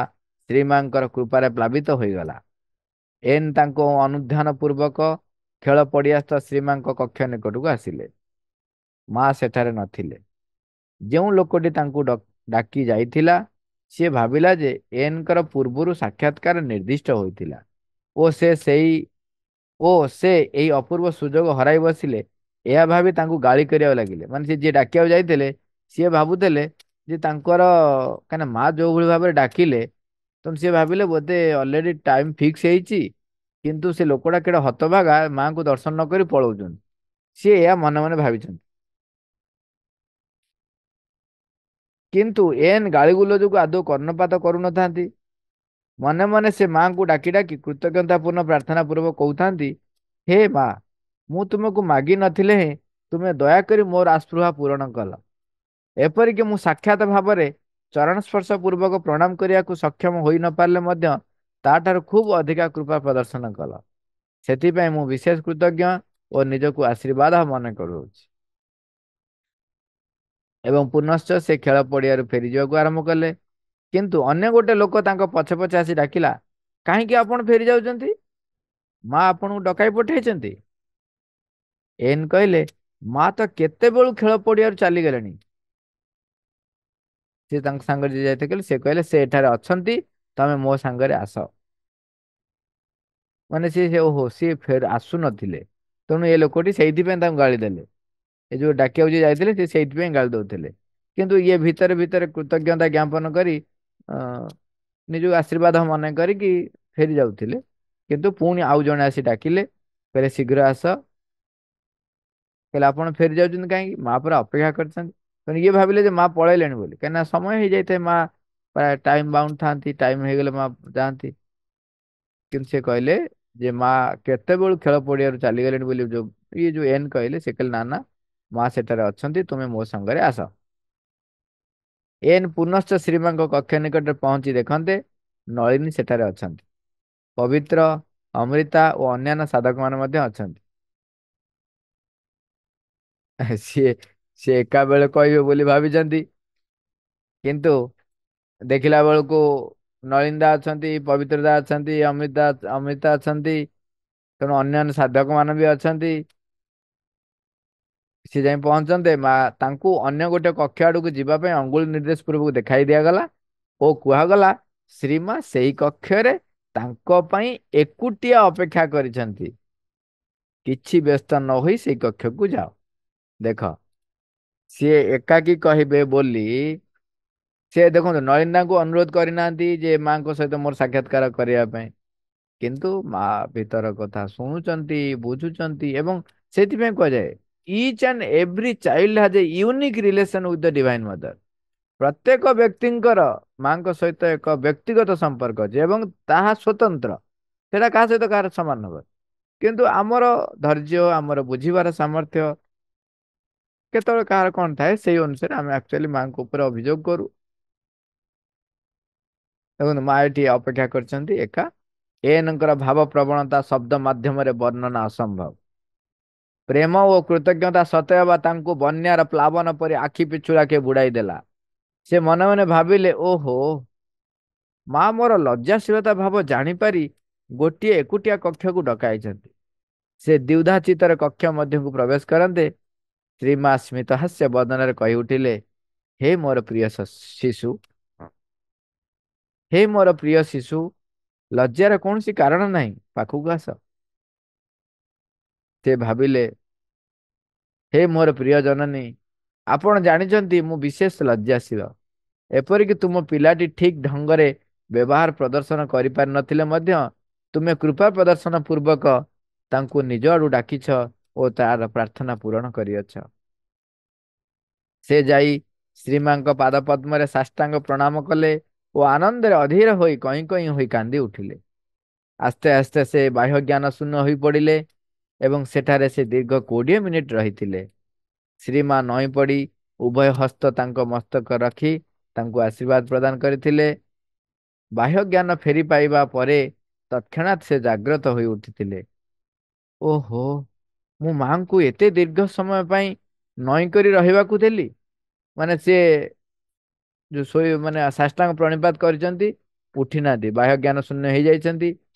ଶ୍ରୀମାଙ୍କର କୃପାରେ ପ୍ଲାବିତ ହୋଇଗଲା। ଏନ୍ ତାଙ୍କୁ ଅନୁଧ୍ୟାନ ପୂର୍ବକ ଖେଳ ପଡ଼ିଆସ୍ଥ ଶ୍ରୀମାଙ୍କ କକ୍ଷ ନିକଟକୁ ଆସିଲେ। ମା ସେଠାରେ ନଥିଲେ। ଯେଉଁ ଲୋକଟି ତାଙ୍କୁ ଡାକି ଯାଇଥିଲା, ସିଏ ଭାବିଲା ଯେ ଏନଙ୍କର ପୂର୍ବରୁ ସାକ୍ଷାତକାର ନିର୍ଦ୍ଦିଷ୍ଟ ହୋଇଥିଲା ଓ ସେ ଏଇ ଅପୂର୍ବ ସୁଯୋଗ ହରାଇ ବସିଲେ, ଏହା ଭାବି ତାଙ୍କୁ ଗାଳି କରିବାକୁ ଲାଗିଲେ। ମାନେ ସେ ଯିଏ ଡାକିବାକୁ ଯାଇଥିଲେ, ସିଏ ଭାବୁଥିଲେ ଯେ ତାଙ୍କର କାହିଁକିନା ମା ଯୋଉ ଭଳି ଭାବରେ ଡାକିଲେ, ତ ସିଏ ଭାବିଲେ ବୋଧେ ଅଲରେଡି ଟାଇମ ଫିକ୍ସ ହେଇଛି, କିନ୍ତୁ ସେ ଲୋକଟା କେଡ଼େ ହତଭାଗା, ମାଙ୍କୁ ଦର୍ଶନ ନ କରି ପଳଉଛନ୍ତି। ସିଏ ଏହା ମନେ ମନେ ଭାବିଛନ୍ତି। କିନ୍ତୁ ଏନ୍ ଗାଳିଗୁଲଜକୁ ଆଦୌ କର୍ଣ୍ଣପାତ କରୁନଥାନ୍ତି। ମନେ ମନେ ସେ ମାଙ୍କୁ ଡାକି ଡାକି କୃତଜ୍ଞତାପୂର୍ଣ୍ଣ ପ୍ରାର୍ଥନା ପୂର୍ବକ କହୁଥାନ୍ତି, ହେ ମା, ମୁଁ ତୁମକୁ ମାଗି ନଥିଲେ ହିଁ ତୁମେ ଦୟାକରି ମୋର ଆସ୍ପୃହା ପୂରଣ କଲ। ଏପରିକି ମୁଁ ସାକ୍ଷାତ ଭାବରେ ଚରଣ ସ୍ପର୍ଶ ପୂର୍ବକ ପ୍ରଣାମ କରିବାକୁ ସକ୍ଷମ ହୋଇ ନ ପାରିଲେ ମଧ୍ୟ ତାଠାରୁ ଖୁବ୍ ଅଧିକା କୃପା ପ୍ରଦର୍ଶନ କଲ। ସେଥିପାଇଁ ମୁଁ ବିଶେଷ କୃତଜ୍ଞ ଓ ନିଜକୁ ଆଶୀର୍ବାଦ ମନେ କରୁଅଛି। ଏବଂ ପୁନଶ୍ଚ ସେ ଖେଳ ପଡ଼ିଆରୁ ଫେରିଯିବାକୁ ଆରମ୍ଭ କଲେ। କିନ୍ତୁ ଅନ୍ୟ ଗୋଟେ ଲୋକ ତାଙ୍କ ପଛେ ପଛେ ଆସି ଡାକିଲା, କାହିଁକି ଆପଣ ଫେରି ଯାଉଛନ୍ତି? ମା ଆପଣଙ୍କୁ ଡକାଇ ପଠାଇଛନ୍ତି? ଏନ୍ କହିଲେ, ମା ତ କେତେବେଳୁ ଖେଳ ପଡ଼ିଆରୁ ଚାଲିଗଲେଣି। ସେ ତାଙ୍କ ସାଙ୍ଗରେ ଯିଏ ଯାଇଥିଲେ କହିଲେ, ସେ କହିଲେ ସେ ଏଠାରେ ଅଛନ୍ତି, ତମେ ମୋ ସାଙ୍ଗରେ ଆସ। ମାନେ ଓହୋ ସିଏ ଫେର ଆସୁନଥିଲେ, ତେଣୁ ଏ ଲୋକଟି ସେଇଥିପାଇଁ ତାଙ୍କୁ ଗାଳି ଦେଲେ। ଏ ଯୋଉ ଡାକିବାକୁ ଯିଏ ଯାଇଥିଲେ ସେ ସେଇଥିପାଇଁ ଗାଳି ଦଉଥିଲେ। କିନ୍ତୁ ଇଏ ଭିତରେ ଭିତରେ କୃତଜ୍ଞତା ଜ୍ଞାପନ କରି ଅ ନିଜକୁ ଆଶୀର୍ବାଦ ମନେ କରିକି ଫେରି ଯାଉଥିଲେ। କିନ୍ତୁ ପୁଣି ଆଉ ଜଣେ ଆସି ଡାକିଲେ, କହିଲେ ଶୀଘ୍ର ଆସ। କହିଲେ ଆପଣ ଫେରି ଯାଉଛନ୍ତି କାହିଁକି? ମା ପୁରା ଅପେକ୍ଷା କରିଛନ୍ତି। ତେଣୁ ଇଏ ଭାବିଲେ ଯେ ମା ପଳେଇଲେଣି ବୋଲି, କାହିଁକିନା ସମୟ ହେଇଯାଇଥାଏ, ମା ପ୍ରାୟ ଟାଇମ ବାଉଣ୍ଡ ଥାନ୍ତି, ଟାଇମ ହେଇଗଲେ ମା ଯାଆନ୍ତି। କିନ୍ତୁ ସେ କହିଲେ ଯେ ମା କେତେବେଳୁ ଖେଳ ପଡ଼ିଆରୁ ଚାଲିଗଲେଣି ବୋଲି ଯୋଉ ଇଏ ଯୋଉ ଏନ୍ କହିଲେ, ସେ କହିଲେ ନା ନା, ମା ସେଠାରେ ଅଛନ୍ତି, ତୁମେ ମୋ ସାଙ୍ଗରେ ଆସ। ଏନ୍ ପୁନଶ୍ଚ ଶ୍ରୀମାଙ୍କ କକ୍ଷ ନିକଟରେ ପହଞ୍ଚି ଦେଖନ୍ତେ ନଳିନୀ ସେଠାରେ ଅଛନ୍ତି। ପବିତ୍ର, ଅମୃତା ଓ ଅନ୍ୟାନ୍ୟ ସାଧକ ମାନେ ମଧ୍ୟ ଅଛନ୍ତି। ସିଏ ସିଏ ଏକା ବେଳେ କହିବେ ବୋଲି ଭାବିଛନ୍ତି, କିନ୍ତୁ ଦେଖିଲା ବେଳକୁ ନଳିନ୍ଦା ଅଛନ୍ତି, ପବିତ୍ରଦା ଅଛନ୍ତି, ଅମୃତା ଅଛନ୍ତି, ତେଣୁ ଅନ୍ୟାନ୍ୟ ସାଧକ ମାନେ ବି ଅଛନ୍ତି। ସିଏ ଯାଇ ପହଞ୍ଚନ୍ତେ ମା ତାଙ୍କୁ ଅନ୍ୟ ଗୋଟେ କକ୍ଷ ଆଡକୁ ଯିବା ପାଇଁ ଅଙ୍ଗୁଳି ନିର୍ଦ୍ଦେଶ ପୂର୍ବକୁ ଦେଖାଇ ଦିଆଗଲା ଓ କୁହାଗଲା, ଶ୍ରୀମା ସେଇ କକ୍ଷରେ ତାଙ୍କ ପାଇଁ ଏକୁଟିଆ ଅପେକ୍ଷା କରିଛନ୍ତି, କିଛି ବ୍ୟସ୍ତ ନ ହୋଇ ସେଇ କକ୍ଷକୁ ଯାଅ। ଦେଖ, ସିଏ ଏକାକୀ କହିବେ ବୋଲି ସେ ଦେଖନ୍ତୁ ନଳିନ୍ଦାଙ୍କୁ ଅନୁରୋଧ କରିନାହାନ୍ତି ଯେ ମାଙ୍କ ସହିତ ମୋର ସାକ୍ଷାତକାର କରିବା ପାଇଁ। କିନ୍ତୁ ମା ଭିତର କଥା ଶୁଣୁଛନ୍ତି, ବୁଝୁଛନ୍ତି ଏବଂ ସେଥିପାଇଁ କୁହାଯାଏ each and every child has a unique relation with the divine mother. ପ୍ରତ୍ୟେକ ବ୍ୟକ୍ତିଙ୍କର ମାଙ୍କ ସହିତ ଏକ ବ୍ୟକ୍ତିଗତ ସମ୍ପର୍କ ଅଛି ଏବଂ ତାହା ସ୍ୱତନ୍ତ୍ର। ସେଇଟା କାହା ସହିତ କାହାର ସମାନ ହବ। କିନ୍ତୁ ଆମର ଧୈର୍ଯ୍ୟ, ଆମର ବୁଝିବାର ସାମର୍ଥ୍ୟ କେତେବେଳେ କାହାର କଣ ଥାଏ, ସେଇ ଅନୁସାରେ ଆମେ ଆକ୍ଚୁଆଲି ମାଙ୍କ ଉପରେ ଅଭିଯୋଗ କରୁ। ଦେଖନ୍ତୁ ମା ଏଠି ଅପେକ୍ଷା କରିଛନ୍ତି ଏକା। ଏନଙ୍କର ଭାବ ପ୍ରବଣତା ଶବ୍ଦ ମାଧ୍ୟମରେ ବର୍ଣ୍ଣନା ଅସମ୍ଭବ। ପ୍ରେମ ଓ କୃତଜ୍ଞତା ସତେଅବା ତାଙ୍କୁ ବନ୍ୟାର ପ୍ଲାବନ ପରି ଆଖି ପିଛୁଳାକେ ବୁଡାଇ ଦେଲା। ସେ ମନେ ମନେ ଭାବିଲେ, ଓହୋ, ମା ମୋର ଲଜ୍ଜାଶୀଳତା ଭାବ ଜାଣିପାରି ଗୋଟିଏ ଏକୁଟିଆ କକ୍ଷକୁ ଡକାଇଛନ୍ତି। ସେ ଦ୍ୱିଧା ଚିତ୍ତରେ କକ୍ଷ ମଧ୍ୟକୁ ପ୍ରବେଶ କରନ୍ତେ ଶ୍ରୀମା ସ୍ମିତ ହାସ୍ୟ ବଦନରେ କହି ଉଠିଲେ, ହେ ମୋର ପ୍ରିୟ ଶିଶୁ, ହେ ମୋର ପ୍ରିୟ ଶିଶୁ, ଲଜ୍ଜାର କୌଣସି କାରଣ ନାହିଁ, ପାଖକୁ ଆସ। ସେ ଭାବିଲେ, ହେ ମୋର ପ୍ରିୟ ଜନନୀ, ଆପଣ ଜାଣିଛନ୍ତି ମୁଁ ବିଶେଷ ଲଜ୍ଜାଶୀଳ। ଏପରିକି ତୁମ ପିଲାଟି ଠିକ ଢଙ୍ଗରେ ବ୍ୟବହାର ପ୍ରଦର୍ଶନ କରିପାରି ନଥିଲେ ମଧ୍ୟ ତୁମେ କୃପା ପ୍ରଦର୍ଶନ ପୂର୍ବକ ତାଙ୍କୁ ନିଜ ଆଡୁ ଡାକିଛ ଓ ତାର ପ୍ରାର୍ଥନା ପୂରଣ କରିଅଛ। ସେ ଯାଇ ଶ୍ରୀମାଙ୍କ ପାଦ ପଦ୍ମରେ ସାଷ୍ଟାଙ୍ଗ ପ୍ରଣାମ କଲେ ଓ ଆନନ୍ଦରେ ଅଧୀର ହୋଇ କଇଁ କଇଁ ହୋଇ କାନ୍ଦି ଉଠିଲେ। ଆସ୍ତେ ଆସ୍ତେ ସେ ବାହ୍ୟ ଜ୍ଞାନ ଶୂନ୍ୟ ହୋଇ ପଡିଲେ ଏବଂ ସେଠାରେ ସେ ଦୀର୍ଘ 20 ମିନିଟ ରହିଥିଲେ। ଶ୍ରୀମା ନଇଁ ପଡ଼ି ଉଭୟ ହସ୍ତ ତାଙ୍କ ମସ୍ତକ ରଖି ତାଙ୍କୁ ଆଶୀର୍ବାଦ ପ୍ରଦାନ କରିଥିଲେ। ବାହ୍ୟ ଜ୍ଞାନ ଫେରି ପାଇବା ପରେ ତৎକ୍ଷଣାତ୍ ସେ ଜାଗ୍ରତ ହୋଇ ଉଠିଥିଲେ। ଓହୋ, ମୁଁ ମାଙ୍କୁ ଏତେ ଦୀର୍ଘ ସମୟ ପାଇଁ ନଈ କରି ରହିବାକୁ ଦେଲି। ମାନେ ସିଏ ଯୋଉ ମାନେ ସାଷ୍ଟାଙ୍ଗ ପ୍ରଣିପାତ କରିଛନ୍ତି, ଉଠି ନାହାନ୍ତି, ବାହ୍ୟ ଜ୍ଞାନ ଶୂନ୍ୟ ହେଇଯାଇଛନ୍ତି।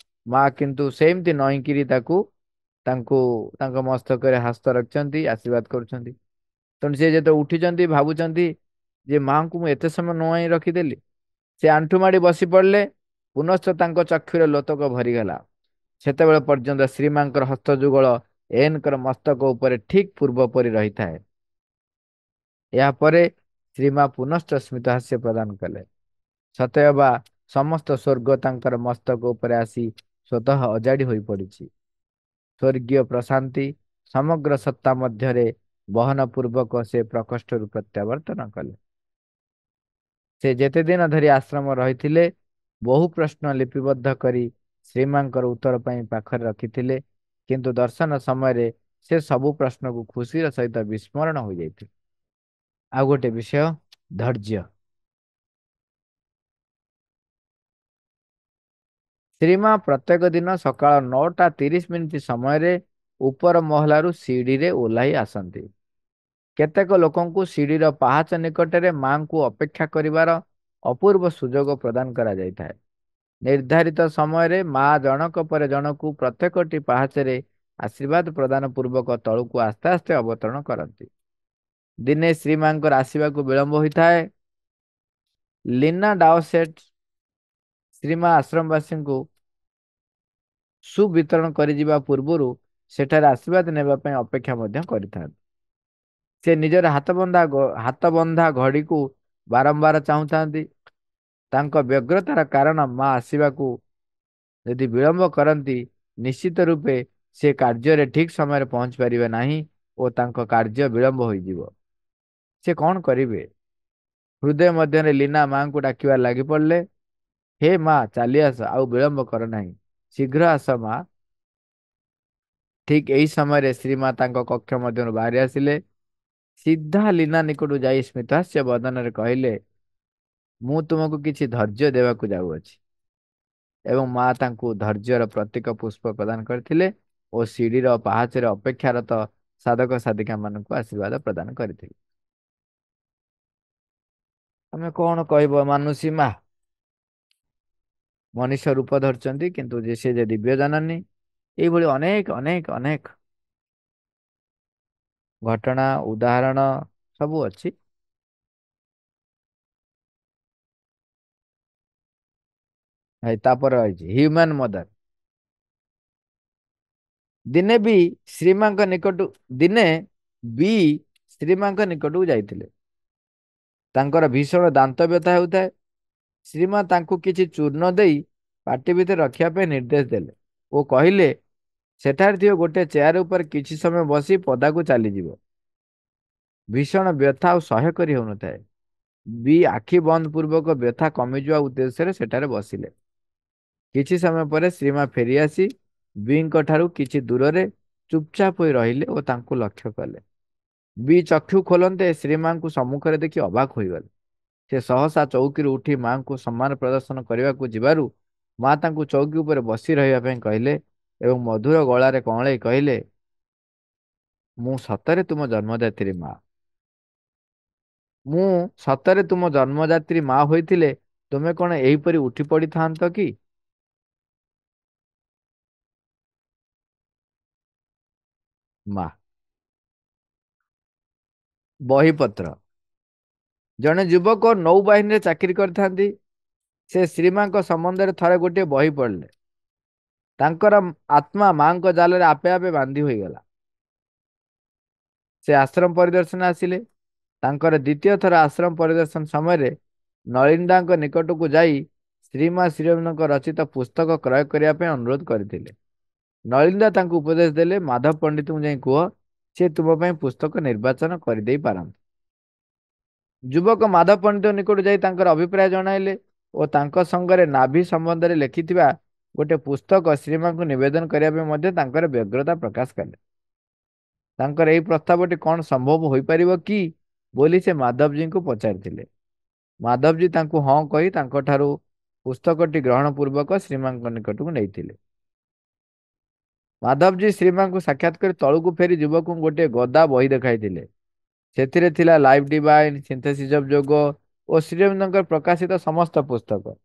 ମା କିନ୍ତୁ ସେମିତି ନଈଁକିରି ତାଙ୍କୁ ତାଙ୍କ ମସ୍ତକରେ ହସ୍ତ ରଖିଛନ୍ତି, ଆଶୀର୍ବାଦ କରୁଛନ୍ତି। ତେଣୁ ସେ ଯେତେବେଳେ ଉଠିଛନ୍ତି ଭାବୁଛନ୍ତି ଯେ ମାଙ୍କୁ ମୁଁ ଏତେ ସମୟ ନୁଆଇଁ ରଖିଦେଲି। ସେ ଆଣ୍ଠୁ ମାଡି ବସି ପଡିଲେ, ପୁନଶ୍ଚ ତାଙ୍କ ଚକ୍ଷୁରେ ଲୋତକ ଭରିଗଲା। ସେତେବେଳେ ପର୍ଯ୍ୟନ୍ତ ଶ୍ରୀମାଙ୍କର ହସ୍ତ ଯୁଗଳ ଏନଙ୍କର ମସ୍ତକ ଉପରେ ଠିକ ପୂର୍ବ ପରି ରହିଥାଏ। ଏହାପରେ ଶ୍ରୀମା ପୁନଶ୍ଚ ସ୍ମିତ ହାସ୍ୟ ପ୍ରଦାନ କଲେ। ସତେଅବା ସମସ୍ତ ସ୍ୱର୍ଗ ତାଙ୍କର ମସ୍ତକ ଉପରେ ଆସି ସ୍ୱତଃ ଅଜାଡି ହୋଇ ପଡିଛି। ସ୍ୱର୍ଗୀୟ ପ୍ରଶାନ୍ତି ସମଗ୍ର ସତ୍ତା ମଧ୍ୟରେ ବହନ ପୂର୍ବକ ସେ ପ୍ରକୋଷ୍ଠରୁ ପ୍ରତ୍ୟାବର୍ତ୍ତନ କଲେ। ସେ ଯେତେ ଦିନ ଧରି ଆଶ୍ରମ ରହିଥିଲେ ବହୁ ପ୍ରଶ୍ନ ଲିପିବଦ୍ଧ କରି ଶ୍ରୀମାଙ୍କର ଉତ୍ତର ପାଇଁ ପାଖରେ ରଖିଥିଲେ, କିନ୍ତୁ ଦର୍ଶନ ସମୟରେ ସେ ସବୁ ପ୍ରଶ୍ନକୁ ଖୁସିର ସହିତ ବିସ୍ମରଣ ହୋଇଯାଇଥିଲେ। ଆଉ ଗୋଟେ ବିଷୟ, ଧୈର୍ଯ୍ୟ। ଶ୍ରୀମା ପ୍ରତ୍ୟେକ ଦିନ ସକାଳ 9:30 ସମୟରେ ଉପର ମହଲାରୁ ସିଡିରେ ଓହ୍ଲାଇ ଆସନ୍ତି। କେତେକ ଲୋକଙ୍କୁ ସିଡିର ପାହାଚ ନିକଟରେ ମାଙ୍କୁ ଅପେକ୍ଷା କରିବାର ଅପୂର୍ବ ସୁଯୋଗ ପ୍ରଦାନ କରାଯାଇଥାଏ। ନିର୍ଦ୍ଧାରିତ ସମୟରେ ମା ଜଣକ ପରେ ଜଣକୁ ପ୍ରତ୍ୟେକଟି ପାହାଚରେ ଆଶୀର୍ବାଦ ପ୍ରଦାନ ପୂର୍ବକ ତଳକୁ ଆସ୍ତେ ଆସ୍ତେ ଅବତରଣ କରନ୍ତି। ଦିନେ ଶ୍ରୀମାଙ୍କର ଆସିବାକୁ ବିଳମ୍ବ ହୋଇଥାଏ। ଲିନା ଡାଓସେଟ୍ ଶ୍ରୀମା ଆଶ୍ରମବାସୀଙ୍କୁ ସୁବିତରଣ କରିଯିବା ପୂର୍ବରୁ ସେଠାରେ ଆଶୀର୍ବାଦ ନେବା ପାଇଁ ଅପେକ୍ଷା ମଧ୍ୟ କରିଥାନ୍ତି। ସେ ନିଜର ହାତବନ୍ଧା ଘଡ଼ିକୁ ବାରମ୍ବାର ଚାହୁଁଥାନ୍ତି। ତାଙ୍କ ବ୍ୟଗ୍ରତାର କାରଣ, ମା ଆସିବାକୁ ଯଦି ବିଳମ୍ବ କରନ୍ତି ନିଶ୍ଚିତ ରୂପେ ସେ କାର୍ଯ୍ୟରେ ଠିକ ସମୟରେ ପହଞ୍ଚି ପାରିବେ ନାହିଁ ଓ ତାଙ୍କ କାର୍ଯ୍ୟ ବିଳମ୍ବ ହୋଇଯିବ। ସେ କଣ କରିବେ? ହୃଦୟ ମଧ୍ୟରେ ଲିନା ମାଙ୍କୁ ଡାକିବାରେ ଲାଗି ପଡ଼ିଲେ। ହେ ମା, ଚାଲି ଆସ, ଆଉ ବିଳମ୍ବ କର ନାହିଁ, ଶୀଘ୍ର ଆସ ମା। ଠିକ ଏହି ସମୟରେ ଶ୍ରୀମା ତାଙ୍କ କକ୍ଷ ମଧ୍ୟରୁ ବାହାରି ଆସିଲେ। ସିଧା ଲିନା ନିକଟକୁ ଯାଇ ସ୍ମିତହାସ୍ୟ ବଦନରେ କହିଲେ, ମୁଁ ତୁମକୁ କିଛି ଧୈର୍ଯ୍ୟ ଦେବାକୁ ଯାଉଅଛି। ଏବଂ ମା ତାଙ୍କୁ ଧୈର୍ଯ୍ୟର ପ୍ରତୀକ ପୁଷ୍ପ ପ୍ରଦାନ କରିଥିଲେ ଓ ସିଡିର ପାହାଚରେ ଅପେକ୍ଷାରତ ସାଧକ ସାଧିକା ମାନଙ୍କୁ ଆଶୀର୍ବାଦ ପ୍ରଦାନ କରିଥିଲେ। ଆମେ କଣ କହିବ, ମାନୁଷୀ ମା ମନୁଷ୍ୟ ରୂପ ଧରିଛନ୍ତି, କିନ୍ତୁ ସେ ଯେ ଦିବ୍ୟ ଜନନୀ। ଏଇଭଳି ଅନେକ ଅନେକ ଅନେକ ଘଟଣା ଉଦାହରଣ ସବୁ ଅଛି। ତାପରେ ରହିଛି ହ୍ୟୁମାନ ମଦର। ଦିନେ ବି ଶ୍ରୀମାଙ୍କ ନିକଟ ଦିନେ ବି ଶ୍ରୀମାଙ୍କ ନିକଟକୁ ଯାଇଥିଲେ। ତାଙ୍କର ଭୀଷଣ ଦାନ୍ତ ବ୍ୟଥା ହେଉଥାଏ। ଶ୍ରୀମା ତାଙ୍କୁ କିଛି ଚୂର୍ଣ୍ଣ ଦେଇ ପାଟି ଭିତରେ ରଖିବା ପାଇଁ ନିର୍ଦ୍ଦେଶ ଦେଲେ ଓ କହିଲେ, ସେଠାରେ ଥିବା ଗୋଟେ ଚେୟାର ଉପରେ କିଛି ସମୟ ବସି ପଦାକୁ ଚାଲିଯିବ। ଭୀଷଣ ବ୍ୟଥା ଆଉ ସହ୍ୟ କରି ହେଉନଥାଏ। ବି ଆଖି ବନ୍ଦ ପୂର୍ବକ ବ୍ୟଥା କମିଯିବା ଉଦ୍ଦେଶ୍ୟରେ ସେଠାରେ ବସିଲେ। କିଛି ସମୟ ପରେ ଶ୍ରୀମା ଫେରିଆସି ବିଙ୍କ ଠାରୁ କିଛି ଦୂରରେ ଚୁପଚାପ ହୋଇ ରହିଲେ ଓ ତାଙ୍କୁ ଲକ୍ଷ୍ୟ କଲେ। ବି ଚକ୍ଷୁ ଖୋଲନ୍ତେ ଶ୍ରୀମାଙ୍କୁ ସମ୍ମୁଖରେ ଦେଖି ଅବାକ ହୋଇଗଲେ। ସେ ସହସା ଚୌକିରୁ ଉଠି ମାଙ୍କୁ ସମ୍ମାନ ପ୍ରଦର୍ଶନ କରିବାକୁ ଯିବାରୁ ମା ତାଙ୍କୁ ଚୌକି ଉପରେ ବସି ରହିବା ପାଇଁ କହିଲେ ଏବଂ ମଧୁର ଗଳାରେ କଅଁଳେଇ କହିଲେ, ମୁଁ ସତରେ ତୁମ ଜନ୍ମଦାତ୍ରୀ ମା। ମୁଁ ସତରେ ତୁମ ଜନ୍ମଦାତ୍ରୀ ମା ହୋଇଥିଲେ ତୁମେ କଣ ଏହିପରି ଉଠି ପଡ଼ିଥାନ୍ତ କି? ମା। ବହିପତ୍ର। ଜଣେ ଯୁବକ ନୌବାହିନୀରେ ଚାକିରି କରିଥାନ୍ତି। ସେ ଶ୍ରୀମାଙ୍କ ସମ୍ବନ୍ଧରେ ଥରେ ଗୋଟିଏ ବହି ପଢ଼ିଲେ। ତାଙ୍କର ଆତ୍ମା ମାଙ୍କ ଜାଲରେ ଆପେ ଆପେ ବାନ୍ଧି ହୋଇଗଲା। ସେ ଆଶ୍ରମ ପରିଦର୍ଶନ ଆସିଲେ। ତାଙ୍କର ଦ୍ୱିତୀୟ ଥର ଆଶ୍ରମ ପରିଦର୍ଶନ ସମୟରେ ନଳିନ୍ଦାଙ୍କ ନିକଟକୁ ଯାଇ ଶ୍ରୀମା ଶ୍ରୀଅରବିନ୍ଦଙ୍କ ରଚିତ ପୁସ୍ତକ କ୍ରୟ କରିବା ପାଇଁ ଅନୁରୋଧ କରିଥିଲେ। ନଳିନ୍ଦା ତାଙ୍କୁ ଉପଦେଶ ଦେଲେ, ମାଧବ ପଣ୍ଡିତଙ୍କୁ ଯାଇ କୁହ, ସେ ତୁମ ପାଇଁ ପୁସ୍ତକ ନିର୍ବାଚନ କରିଦେଇ ପାରନ୍ତି। ଯୁବକ ମାଧବ ପଣ୍ଡିତ ନିକଟକୁ ଯାଇ ତାଙ୍କର ଅଭିପ୍ରାୟ ଜଣାଇଲେ ଓ ତାଙ୍କ ସଙ୍ଗରେ ନାଭି ସମ୍ବନ୍ଧରେ ଲେଖିଥିବା ଗୋଟେ ପୁସ୍ତକ ଶ୍ରୀମାଙ୍କୁ ନିବେଦନ କରିବା ପାଇଁ ମଧ୍ୟ ତାଙ୍କର ବ୍ୟଗ୍ରତା ପ୍ରକାଶ କଲେ। ତାଙ୍କର ଏହି ପ୍ରସ୍ତାବଟି କଣ ସମ୍ଭବ ହୋଇପାରିବ କି ବୋଲି ସେ ମାଧବଜୀଙ୍କୁ ପଚାରିଥିଲେ। ମାଧବଜୀ ତାଙ୍କୁ ହଁ କହି ତାଙ୍କଠାରୁ ପୁସ୍ତକଟି ଗ୍ରହଣ ପୂର୍ବକ ଶ୍ରୀମାଙ୍କ ନିକଟକୁ ନେଇଥିଲେ। ମାଧବଜୀ ଶ୍ରୀମାଙ୍କୁ ସାକ୍ଷାତ କରି ତଳକୁ ଫେରି ଯୁବକଙ୍କୁ ଗୋଟିଏ ଗଦା ବହି ଦେଖାଇଥିଲେ। ସେଥିରେ ଥିଲା ଲାଇଫ ଡିଭାଇନ, ସିନ୍ଥେସିସ୍ ଅଫ ଯୋଗ ଓ ଶ୍ରୀଅରବିନ୍ଦଙ୍କର ପ୍ରକାଶିତ ସମସ୍ତ ପୁସ୍ତକ।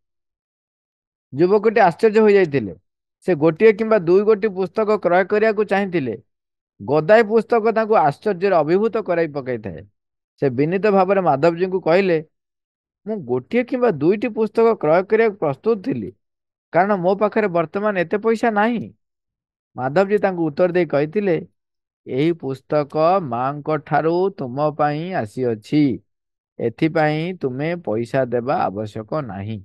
ଯୁବକଟି ଆଶ୍ଚର୍ଯ୍ୟ ହୋଇଯାଇଥିଲେ। ସେ ଗୋଟିଏ କିମ୍ବା ଦୁଇ ଗୋଟି ପୁସ୍ତକ କ୍ରୟ କରିବାକୁ ଚାହିଁଥିଲେ। ଗଦାଏ ପୁସ୍ତକ ତାଙ୍କୁ ଆଶ୍ଚର୍ଯ୍ୟରେ ଅଭିଭୂତ କରାଇ ପକାଇଥାଏ। ସେ ବିନୀତ ଭାବରେ ମାଧବଜୀଙ୍କୁ କହିଲେ, ମୁଁ ଗୋଟିଏ କିମ୍ବା ଦୁଇଟି ପୁସ୍ତକ କ୍ରୟ କରିବାକୁ ପ୍ରସ୍ତୁତ ଥିଲି, କାରଣ ମୋ ପାଖରେ ବର୍ତ୍ତମାନ ଏତେ ପଇସା ନାହିଁ। ମାଧବଜୀ ତାଙ୍କୁ ଉତ୍ତର ଦେଇ କହିଥିଲେ, ଏହି ପୁସ୍ତକ ମାଙ୍କ ଠାରୁ ତୁମ ପାଇଁ ଆସିଅଛି। ଏଥିପାଇଁ ତୁମେ ପଇସା ଦେବା ଆବଶ୍ୟକ ନାହିଁ।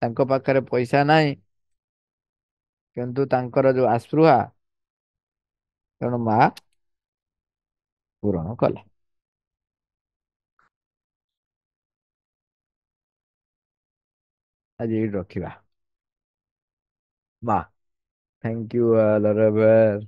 ତାଙ୍କ ପାଖରେ ପଇସା ନାହିଁ, କିନ୍ତୁ ତାଙ୍କର ଯୋଉ ଆସ୍ପୃହା, ତେଣୁ ମା ପୂରଣ କଲେ। ଆଜି ଏଇଠି ରଖିବା। ମା। Thank you लरबर।